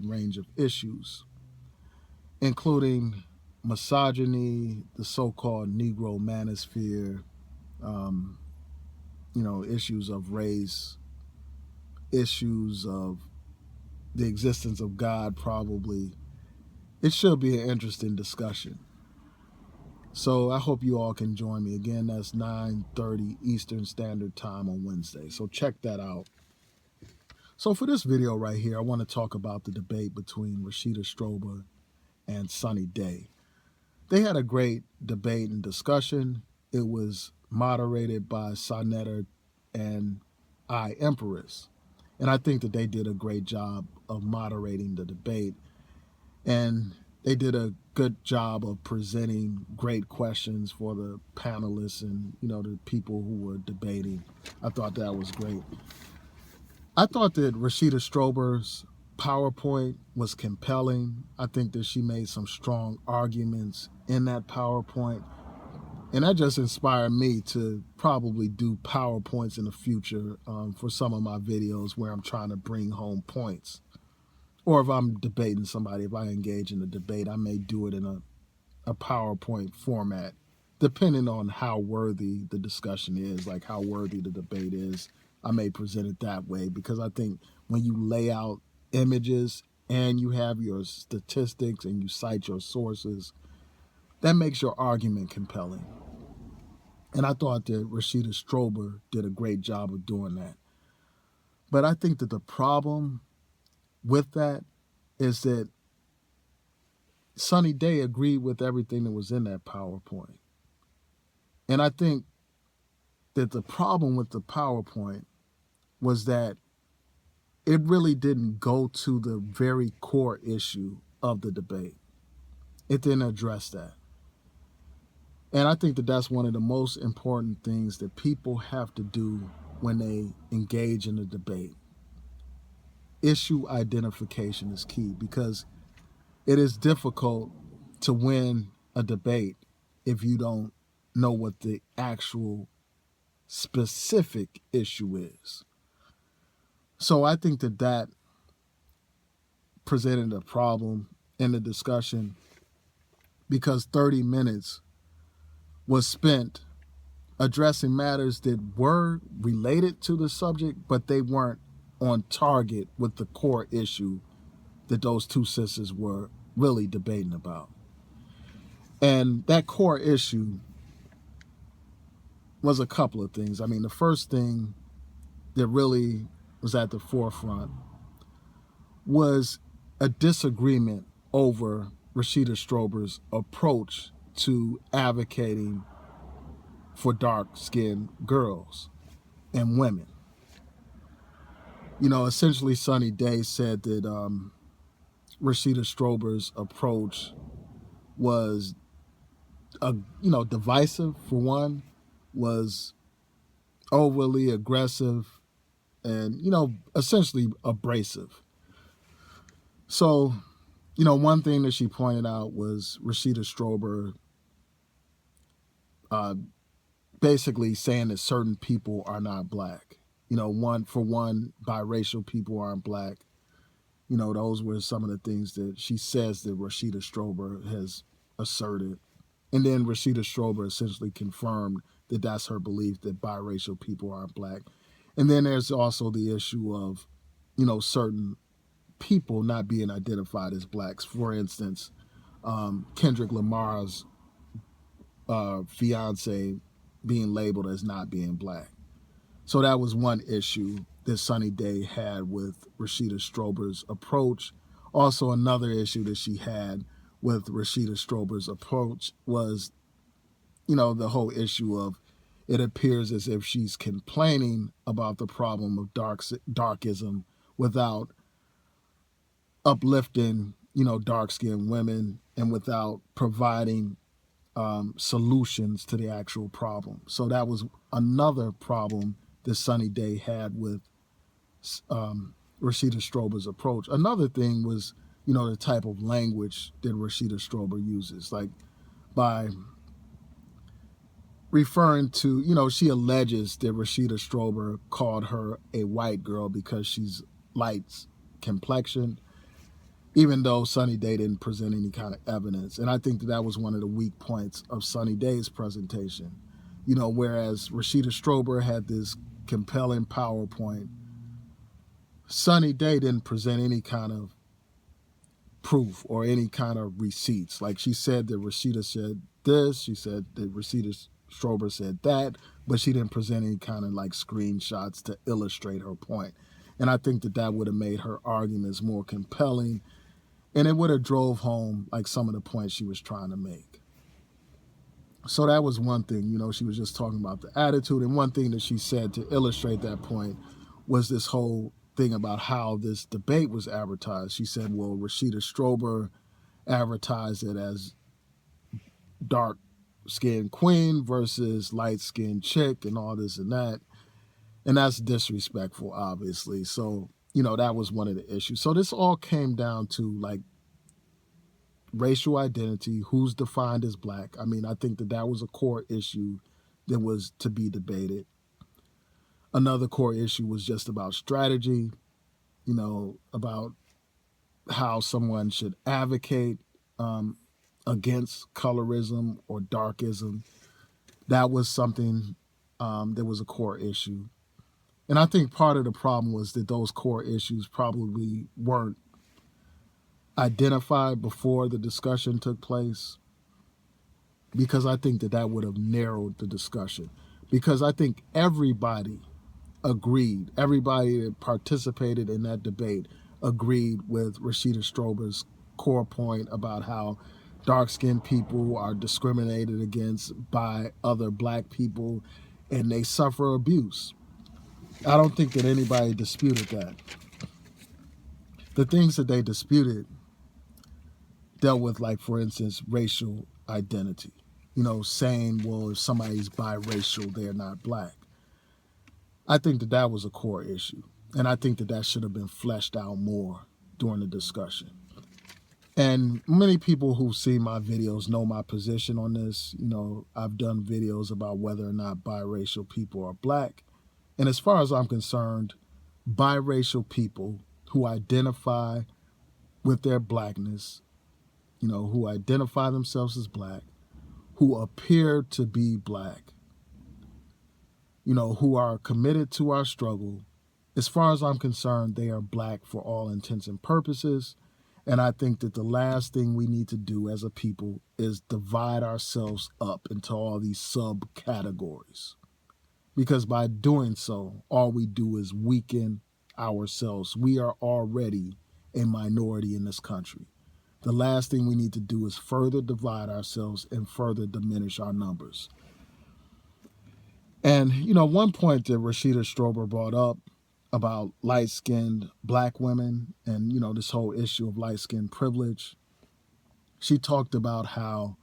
range of issues, including misogyny, the so-called Negro manosphere, um, issues of race, issues of the existence of God, probably. It should be an interesting discussion. So I hope you all can join me. Again, that's 9:30 Eastern Standard Time on Wednesday. So check that out. So for this video right here, I want to talk about the debate between Rashida Strober and Sunny Day. They had a great debate and discussion. It was moderated by Sonetta and Empress. And I think that they did a great job of moderating the debate. And they did a good job of presenting great questions for the panelists and, the people who were debating. I thought that was great. I thought that Rashida Strober's PowerPoint was compelling. I think that she made some strong arguments in that PowerPoint. And that just inspired me to probably do PowerPoints in the future for some of my videos where I'm trying to bring home points. Or if I'm debating somebody, if I engage in a debate, I may do it in a PowerPoint format, depending on how worthy the discussion is, like how worthy the debate is. I may present it that way because I think when you lay out images and you have your statistics and you cite your sources, that makes your argument compelling. And I thought that Rashida Strober did a great job of doing that. But I think that the problem with that is that Sunny Day agreed with everything that was in that PowerPoint. And I think that the problem with the PowerPoint was that it really didn't go to the very core issue of the debate. It didn't address that. And I think that that's one of the most important things that people have to do when they engage in a debate. Issue identification is key because it is difficult to win a debate if you don't know what the actual specific issue is. So I think that presented a problem in the discussion because 30 minutes was spent addressing matters that were related to the subject, but they weren't on target with the core issue that those two sisters were really debating about. And that core issue was a couple of things. I mean, the first thing that really was at the forefront was a disagreement over Rashida Strober's approach to advocating for dark-skinned girls and women. Essentially Sunny Day said that Rashida Strober's approach was, divisive for one, was overly aggressive and, essentially abrasive. So, one thing that she pointed out was Rashida Strober basically saying that certain people are not black. Biracial people aren't black. Those were some of the things that she says that Rashida Strober has asserted. And then Rashida Strober essentially confirmed that that's her belief, that biracial people aren't black. And then there's also the issue of, certain people not being identified as blacks. For instance, Kendrick Lamar's fiance being labeled as not being black. So that was one issue that Sunny Day had with Rashida Strober's approach. Also, another issue that she had with Rashida Strober's approach was, the whole issue of it appears as if she's complaining about the problem of darkism without uplifting, dark-skinned women and without providing solutions to the actual problem. So that was another problem that Sunny Day had with Rashida Strober's approach. Another thing was, the type of language that Rashida Strober uses, like by referring to, she alleges that Rashida Strober called her a white girl because she's light complexion. even though Sunny Day didn't present any kind of evidence. And I think that was one of the weak points of Sunny Day's presentation. Whereas Rashida Strober had this compelling PowerPoint, Sunny Day didn't present any kind of proof or any kind of receipts. Like, she said that Rashida said this, she said that Rashida Strober said that, but she didn't present any kind of like screenshots to illustrate her point. And I think that would have made her arguments more compelling, and it would have drove home like some of the points she was trying to make. So that was one thing, she was just talking about the attitude. And one thing that she said to illustrate that point was this whole thing about how this debate was advertised. She said, well, Rashida Strober advertised it as dark-skinned queen versus light-skinned chick and all this and that. And that's disrespectful, obviously. So, that was one of the issues. So this all came down to like racial identity, who's defined as black. I mean, I think that was a core issue that was to be debated. Another core issue was just about strategy, about how someone should advocate against colorism or darkism. That was something that was a core issue. And I think part of the problem was that those core issues probably weren't identified before the discussion took place, because I think that would have narrowed the discussion. Because I think everybody agreed, everybody that participated in that debate agreed with Rashida Strober's core point about how dark-skinned people are discriminated against by other black people and they suffer abuse. I don't think that anybody disputed that. The things that they disputed dealt with, like, for instance, racial identity. Saying, well, if somebody's biracial, they're not black. I think that was a core issue. And I think that should have been fleshed out more during the discussion. And many people who see my videos know my position on this. I've done videos about whether or not biracial people are black. And as far as I'm concerned, biracial people who identify with their blackness, who identify themselves as black, who appear to be black, who are committed to our struggle, as far as I'm concerned, they are black for all intents and purposes. And I think that the last thing we need to do as a people is divide ourselves up into all these subcategories. Because by doing so, all we do is weaken ourselves. We are already a minority in this country. The last thing we need to do is further divide ourselves and further diminish our numbers. And, one point that Rashida Strober brought up about light-skinned black women and, this whole issue of light-skinned privilege, she talked about how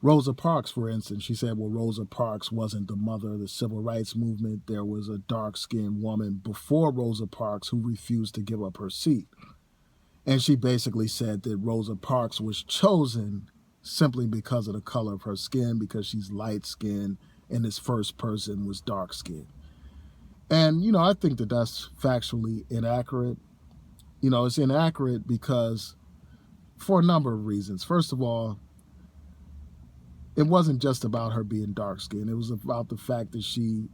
Rosa Parks, for instance, she said, well, Rosa Parks wasn't the mother of the civil rights movement. There was a dark-skinned woman before Rosa Parks who refused to give up her seat. And she basically said that Rosa Parks was chosen simply because of the color of her skin, because she's light-skinned, and this first person was dark-skinned. And, I think that that's factually inaccurate. It's inaccurate because for a number of reasons. First of all, it wasn't just about her being dark-skinned. It was about the fact that she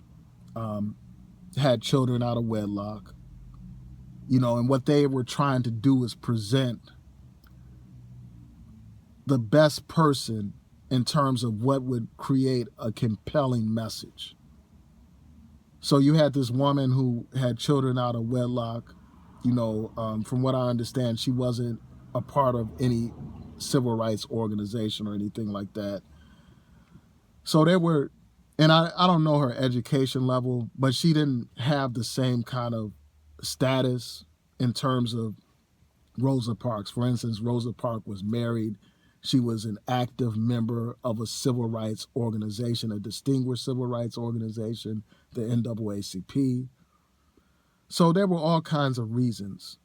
had children out of wedlock. And what they were trying to do is present the best person in terms of what would create a compelling message. So you had this woman who had children out of wedlock. From what I understand, she wasn't a part of any civil rights organization or anything like that. So there were, and I don't know her education level, but she didn't have the same kind of status in terms of Rosa Parks. For instance, Rosa Parks was married. She was an active member of a civil rights organization, a distinguished civil rights organization, the NAACP. So there were all kinds of reasons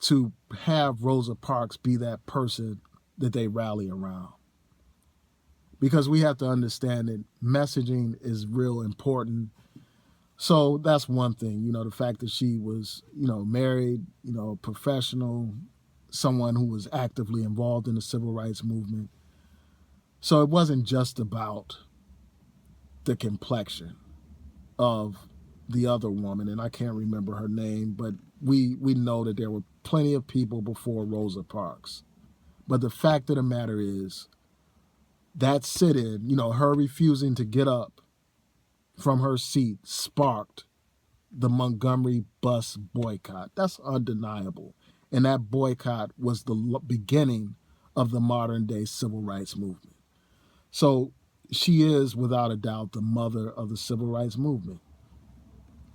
to have Rosa Parks be that person that they rally around. Because we have to understand that messaging is real important. So that's one thing, the fact that she was, married, professional, someone who was actively involved in the civil rights movement. So it wasn't just about the complexion of the other woman, and I can't remember her name, but we know that there were plenty of people before Rosa Parks. But the fact of the matter is, that sit-in, her refusing to get up from her seat sparked the Montgomery bus boycott. That's undeniable. And that boycott was the beginning of the modern day civil rights movement. So she is, without a doubt, the mother of the civil rights movement.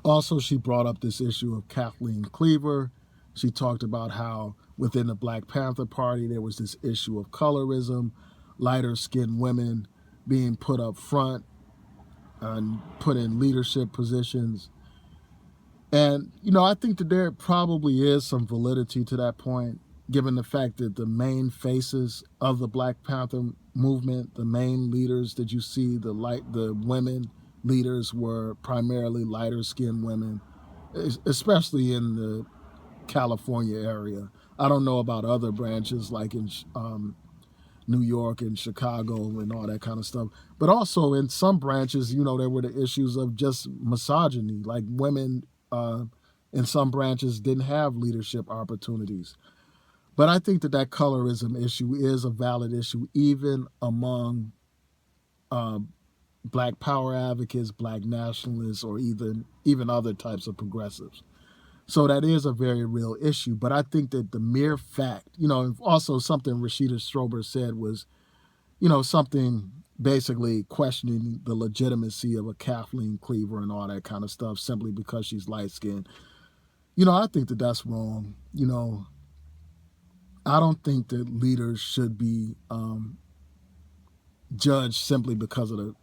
Also, she brought up this issue of Kathleen Cleaver. She talked about how within the Black Panther Party, there was this issue of colorism, lighter skinned women being put up front and put in leadership positions. And, I think that there probably is some validity to that point, given the fact that the main faces of the Black Panther movement, the main leaders that you see, the women leaders were primarily lighter skinned women, especially in the California area. I don't know about other branches like in New York and Chicago and all that kind of stuff. But also in some branches, there were the issues of just misogyny, like women in some branches didn't have leadership opportunities. But I think that colorism issue is a valid issue, even among Black power advocates, Black nationalists, or even other types of progressives. So that is a very real issue. But I think that the mere fact, also something Rashida Strober said was, something basically questioning the legitimacy of a Kathleen Cleaver and all that kind of stuff simply because she's light-skinned. I think that that's wrong. I don't think that leaders should be judged simply because of the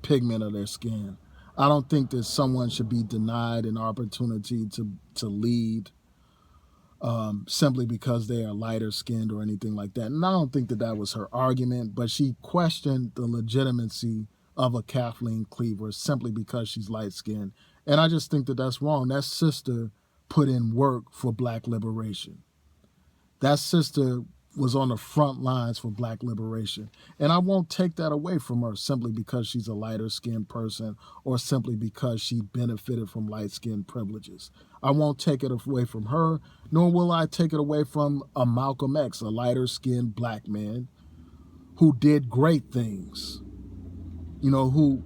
pigment of their skin. I don't think that someone should be denied an opportunity to lead simply because they are lighter skinned or anything like that. And I don't think that was her argument, but she questioned the legitimacy of a Kathleen Cleaver simply because she's light skinned. And I just think that that's wrong. That sister put in work for Black liberation. That sister was on the front lines for Black liberation. And I won't take that away from her simply because she's a lighter skinned person or simply because she benefited from light skinned privileges. I won't take it away from her, nor will I take it away from a Malcolm X, a lighter skinned Black man who did great things, who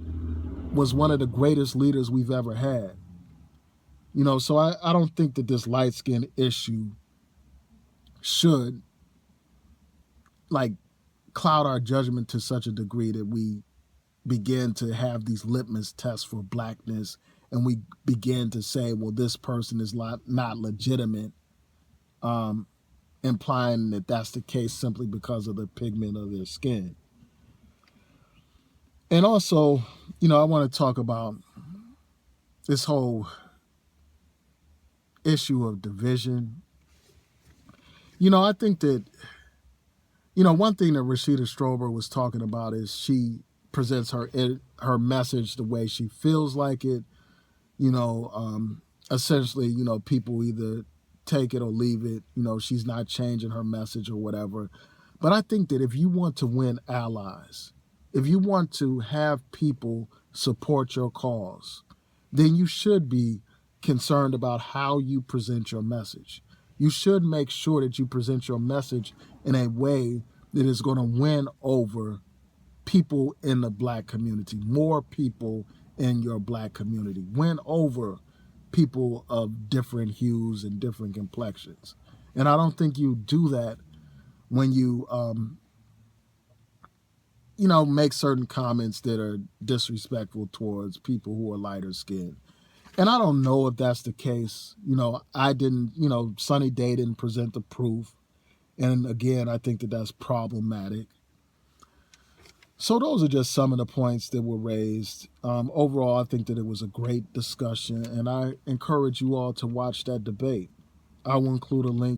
was one of the greatest leaders we've ever had. So I don't think that this light skin issue should cloud our judgment to such a degree that we begin to have these litmus tests for Blackness and we begin to say, well, this person is not legitimate, implying that that's the case simply because of the pigment of their skin. And also, I want to talk about this whole issue of division. I think that one thing that Rashida Strober was talking about is she presents her message the way she feels like it. Essentially, people either take it or leave it. She's not changing her message or whatever. But I think that if you want to win allies, if you want to have people support your cause, then you should be concerned about how you present your message. You should make sure that you present your message in a way that is going to win over people in the Black community, more people in your Black community, win over people of different hues and different complexions. And I don't think you do that when you, make certain comments that are disrespectful towards people who are lighter skinned. And I don't know if that's the case. I didn't, Sunny Day didn't present the proof. And again, I think that that's problematic. So those are just some of the points that were raised. Overall, I think that it was a great discussion, and I encourage you all to watch that debate. I will include a link